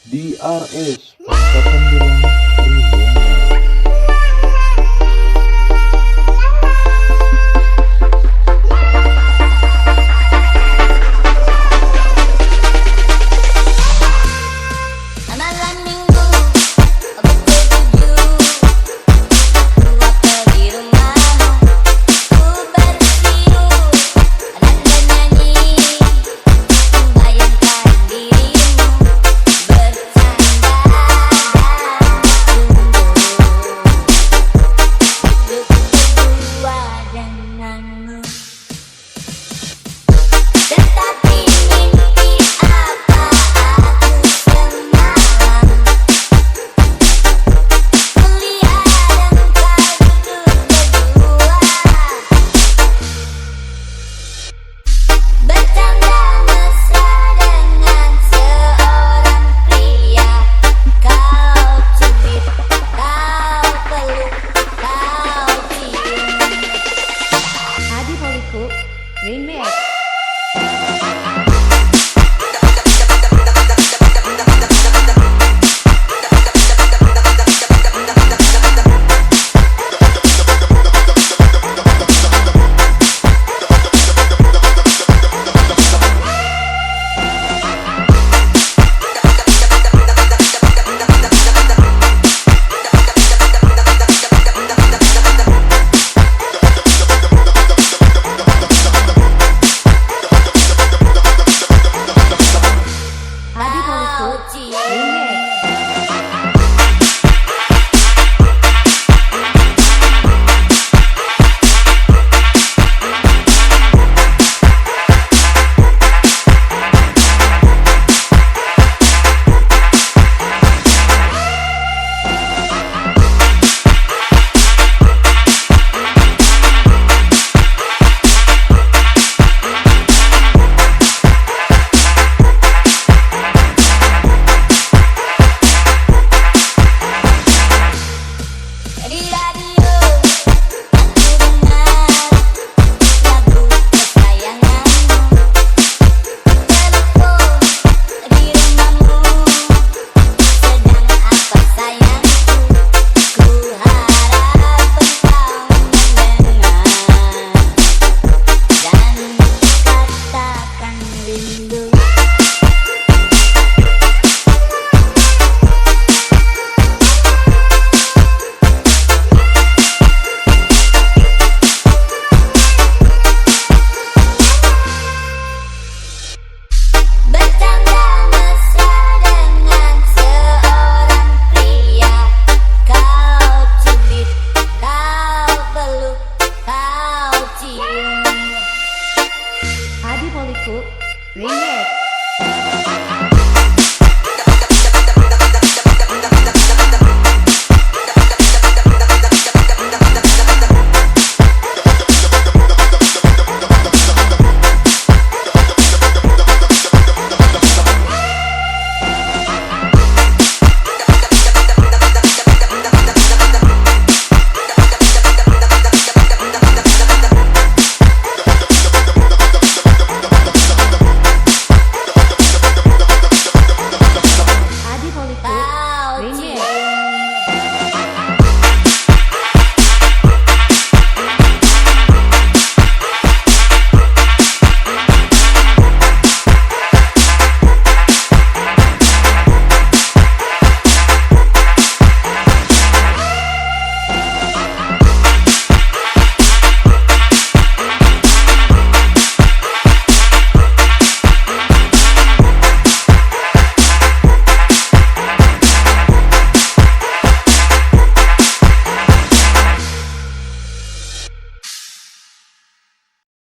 DRS Pangkatan Bilang Remix. Malam minggu pukul 7 gua pergi rumahmu, ku bersiul dan bernyanyi, membayangkan dirimu bercanda dan hidup berdua denganmu. Tetapi mimpi apa aku semalam, kulihat engkau duduk berdua, bercanda mesra dengan seorang pria. Kau cubit, kau peluk, kau cium. Adi Poliku Remix. Adi Poliku Remix.